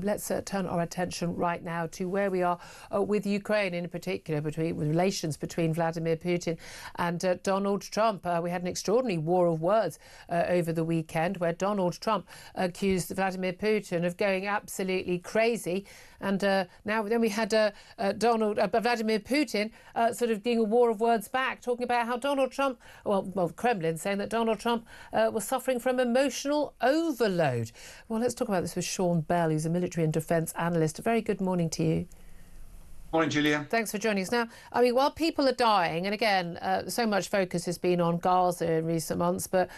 Let's turn our attention right now to where we are with Ukraine, in particular, with relations between Vladimir Putin and Donald Trump. We had an extraordinary war of words over the weekend where Donald Trump accused Vladimir Putin of going absolutely crazy. And now then we had Vladimir Putin sort of doing a war of words back, talking about how Donald Trump, well, Kremlin saying that Donald Trump was suffering from emotional overload. Well, let's talk about this with Shan, who's a military and defence analyst. A very good morning to you. Morning, Julia. Thanks for joining us. Now, I mean, while people are dying, and again, so much focus has been on Gaza in recent months, but,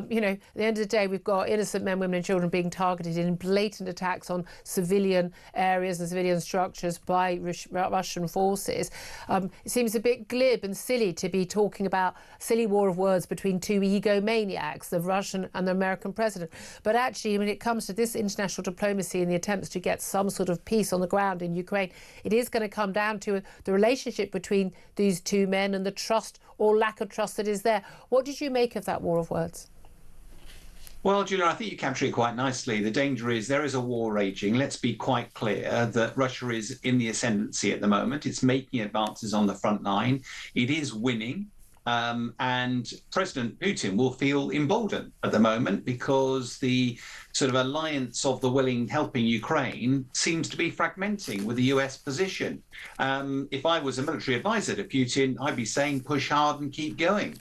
you know, at the end of the day, we've got innocent men, women and children being targeted in blatant attacks on civilian areas and civilian structures by Russian forces. It seems a bit glib and silly to be talking about silly war of words between two ego-maniacs, the Russian and the American president. But actually, when it comes to this international diplomacy and the attempts to get some sort of peace on the ground in Ukraine, it is going to come down to the relationship between these two men and the trust or lack of trust that is there. What did you make of that war of words? Well, Julia, I think you capture it quite nicely. The danger is there is a war raging. Let's be quite clear that Russia is in the ascendancy at the moment. It's making advances on the front line. It is winning. And President Putin will feel emboldened at the moment because the sort of alliance of the willing helping Ukraine seems to be fragmenting with the US position. If I was a military advisor to Putin, I'd be saying push hard and keep going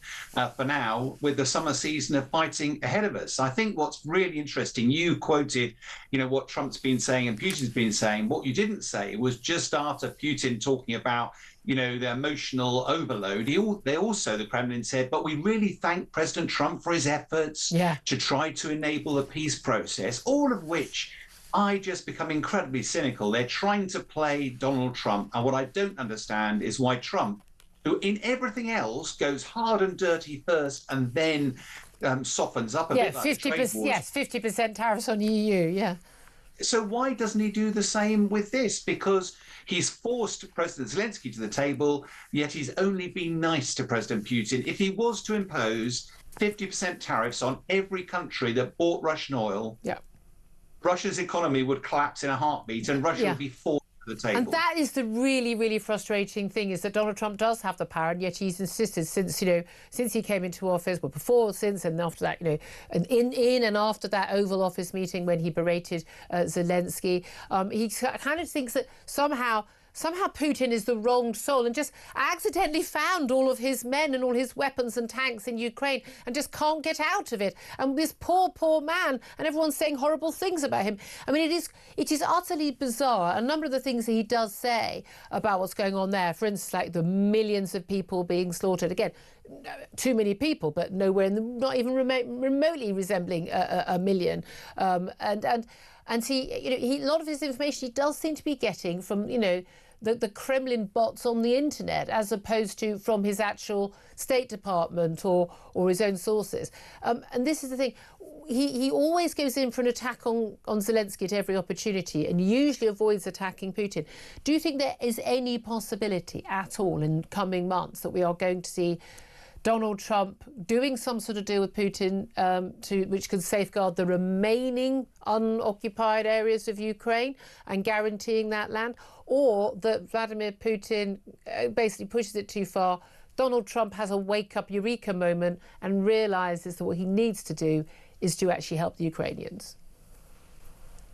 for now with the summer season of fighting ahead of us. I think what's really interesting, you quoted, you know, what Trump's been saying and Putin's been saying. What you didn't say was just after Putin talking about, you know, the emotional overload, the Kremlin said, but we really thank President Trump for his efforts to try to enable a peace process, all of which I just become incredibly cynical. They're trying to play Donald Trump. And what I don't understand is why Trump, who in everything else goes hard and dirty first and then softens up a bit like 50%, yes, 50% tariffs on EU, So why doesn't he do the same with this? Because he's forced President Zelensky to the table, yet he's only been nice to President Putin. If he was to impose 50% tariffs on every country that bought Russian oil, Russia's economy would collapse in a heartbeat and Russia would be forced to the table. And that is the really, really frustrating thing, is that Donald Trump does have the power, and yet he's insisted since he came into office, well, before, since, and after that, and in and after that Oval Office meeting when he berated Zelensky, he kind of thinks that somehow Putin is the wronged soul and just accidentally found all of his men and all his weapons and tanks in Ukraine and just can't get out of it. And this poor man, and everyone's saying horrible things about him. I mean, it is utterly bizarre. A number of the things that he does say about what's going on there, for instance, like the millions of people being slaughtered. Again, too many people, but nowhere not even remotely resembling a million. And he, a lot of his information he does seem to be getting from, the Kremlin bots on the internet, as opposed to from his actual State Department or his own sources. And this is the thing. He always goes in for an attack on Zelensky at every opportunity and usually avoids attacking Putin. Do you think there is any possibility at all in coming months that we are going to see Donald Trump doing some sort of deal with Putin which can safeguard the remaining unoccupied areas of Ukraine and guaranteeing that land, or that Vladimir Putin basically pushes it too far? Donald Trump has a wake-up eureka moment and realises that what he needs to do is to actually help the Ukrainians.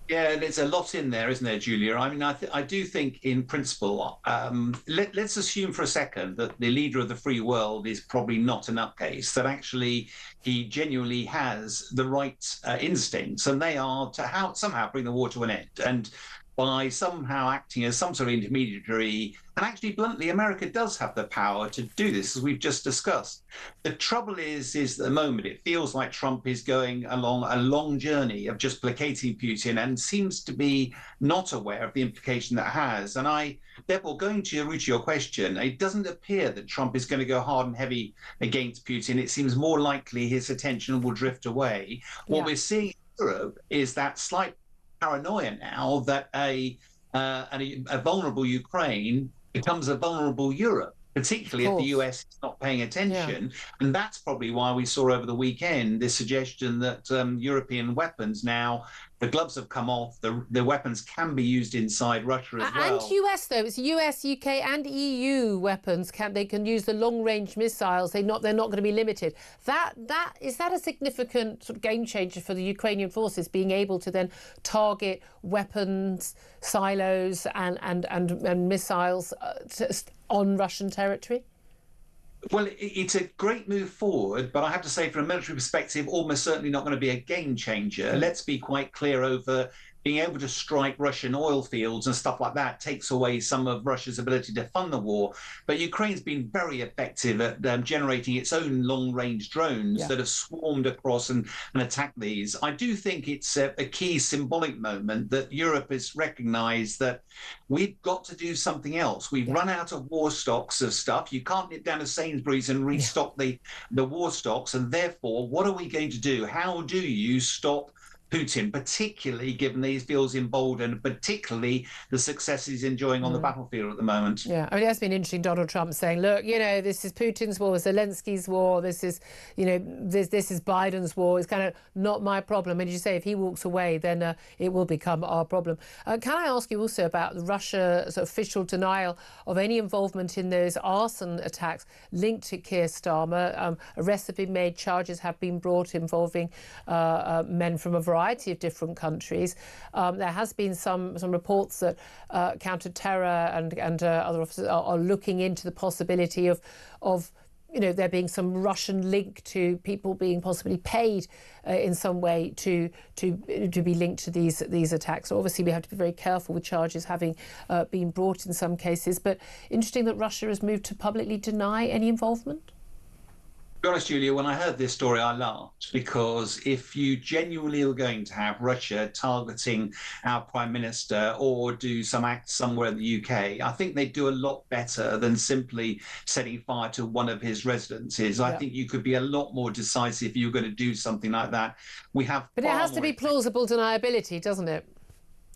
Yeah, there's a lot in there, isn't there, Julia? I mean, I do think in principle, let's assume for a second that the leader of the free world is probably not a nutcase, that actually he genuinely has the right instincts, and they are to somehow bring the war to an end. And by somehow acting as some sort of intermediary, and actually bluntly, America does have the power to do this, as we've just discussed. The trouble is at the moment, it feels like Trump is going along a long journey of just placating Putin and seems to be not aware of the implication that has. And therefore, going to root to your question, it doesn't appear that Trump is going to go hard and heavy against Putin. It seems more likely his attention will drift away. What we're seeing in Europe is that slight paranoia now that a vulnerable Ukraine becomes a vulnerable Europe, particularly if the US is not paying attention. And that's probably why we saw over the weekend this suggestion that European weapons now The gloves have come off. The weapons can be used inside Russia as well. And US though, it's US, UK, and EU weapons. They can use the long-range missiles. They're not going to be limited. Is that a significant sort of game changer for the Ukrainian forces, being able to then target weapons silos and missiles on Russian territory? Well, it's a great move forward, but I have to say, from a military perspective, almost certainly not going to be a game changer. Let's be quite clear over being able to strike Russian oil fields and stuff like that takes away some of Russia's ability to fund the war. But Ukraine's been very effective at generating its own long-range drones that have swarmed across and attacked these. I do think it's a key symbolic moment that Europe has recognized that we've got to do something else. We've run out of war stocks of stuff. You can't nip down to Sainsbury's and restock the war stocks. And therefore, what are we going to do? How do you stop Putin, particularly given that he feels emboldened, particularly the success he's enjoying on the battlefield at the moment? Yeah, I mean, that's been interesting. Donald Trump saying, look, this is Putin's war, Zelensky's war, this is, this is Biden's war. It's kind of not my problem. And as you say, if he walks away, then it will become our problem. Can I ask you also about Russia's official denial of any involvement in those arson attacks linked to Keir Starmer? Arrests have been made, charges have been brought involving men from a variety of different countries. There has been some reports that counter-terror and other officers are looking into the possibility of there being some Russian link to people being possibly paid in some way to be linked to these attacks. So obviously, we have to be very careful with charges having been brought in some cases. But interesting that Russia has moved to publicly deny any involvement. To be honest, Julia, when I heard this story, I laughed, because if you genuinely are going to have Russia targeting our Prime Minister or do some act somewhere in the UK, I think they'd do a lot better than simply setting fire to one of his residences. I think you could be a lot more decisive if you were going to do something like that. But it has to be plausible deniability, doesn't it?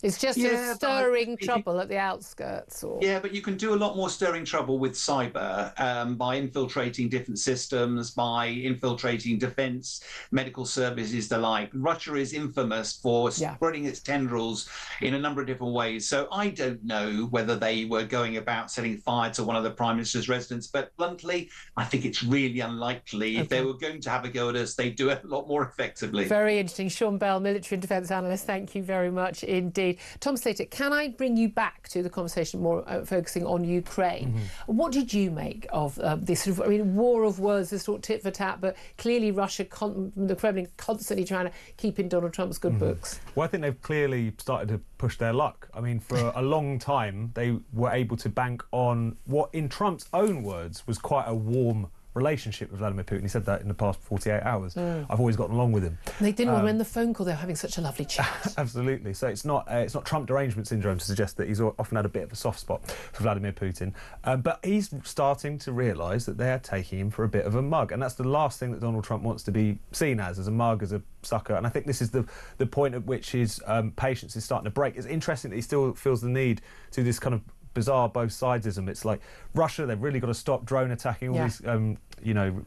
It's just sort of stirring trouble at the outskirts. Yeah, but you can do a lot more stirring trouble with cyber by infiltrating different systems, by infiltrating defense, medical services, the like. Russia is infamous for spreading its tendrils in a number of different ways. So I don't know whether they were going about setting fire to one of the Prime Minister's residents, but bluntly, I think it's really unlikely. If they were going to have a go at us, they'd do it a lot more effectively. Very interesting. Shan, military and defence analyst, thank you very much indeed. Tom Slater, can I bring you back to the conversation more focusing on Ukraine? What did you make of this sort of, war of words, this sort of tit for tat, but clearly Russia, the Kremlin, constantly trying to keep in Donald Trump's good books? Well, I think they've clearly started to push their luck. I mean, for a long time, they were able to bank on what, in Trump's own words, was quite a warm relationship with Vladimir Putin. He said that in the past 48 hours. I've always gotten along with him. They didn't want to end the phone call. They were having such a lovely chat. Absolutely. So it's not Trump derangement syndrome to suggest that he's often had a bit of a soft spot for Vladimir Putin. But he's starting to realise that they're taking him for a bit of a mug. And that's the last thing that Donald Trump wants to be seen as a mug, as a sucker. And I think this is the point at which his patience is starting to break. It's interesting that he still feels the need to this kind of bizarre both sidesism. It's like Russia, they've really got to stop drone attacking all these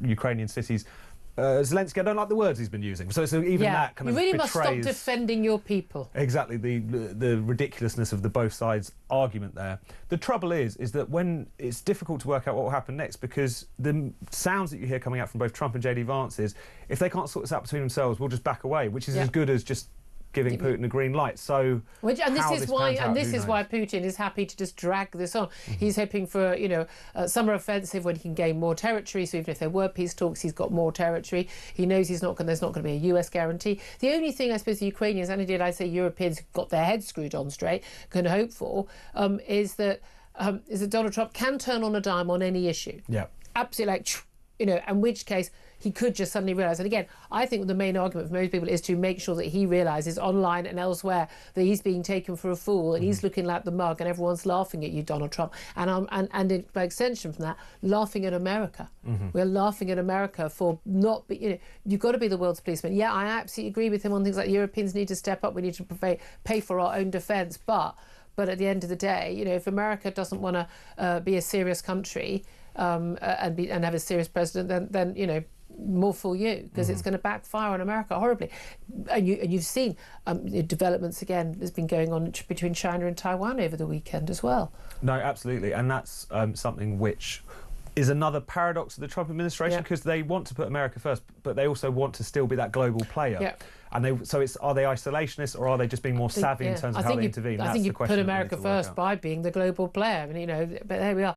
Ukrainian cities. Zelensky, I don't like the words he's been using. So even that kind of betrays... You really must stop defending your people. Exactly, the ridiculousness of the both sides argument there. The trouble is that when it's difficult to work out what will happen next, because the sounds that you hear coming out from both Trump and JD Vance is, if they can't sort this out between themselves, we'll just back away, which is as good as just giving Putin a green light. So this is why Putin is happy to just drag this on. He's hoping for a summer offensive when he can gain more territory. So even if there were peace talks, he's got more territory. He knows there's not going to be a US guarantee. The only thing I suppose the Ukrainians, and indeed I say Europeans, who've got their heads screwed on straight, can hope for is that Donald Trump can turn on a dime on any issue. Yeah, absolutely, in which case he could just suddenly realise. And again, I think the main argument for most people is to make sure that he realises online and elsewhere that he's being taken for a fool and he's looking like the mug and everyone's laughing at you, Donald Trump. And by extension from that, laughing at America. We're laughing at America for not be, you've got to be the world's policeman. Yeah, I absolutely agree with him on things like Europeans need to step up. We need to pay for our own defence. But at the end of the day, if America doesn't want to be a serious country and have a serious president, then more fool you, because it's going to backfire on America horribly. And you've seen developments again that's been going on between China and Taiwan over the weekend as well. No, absolutely, and that's something which is another paradox of the Trump administration, because they want to put America first, but they also want to still be that global player. Yeah. And are they isolationists, or are they just being more savvy in terms of how they intervene? I think you put America first by being the global player. I mean, but there we are.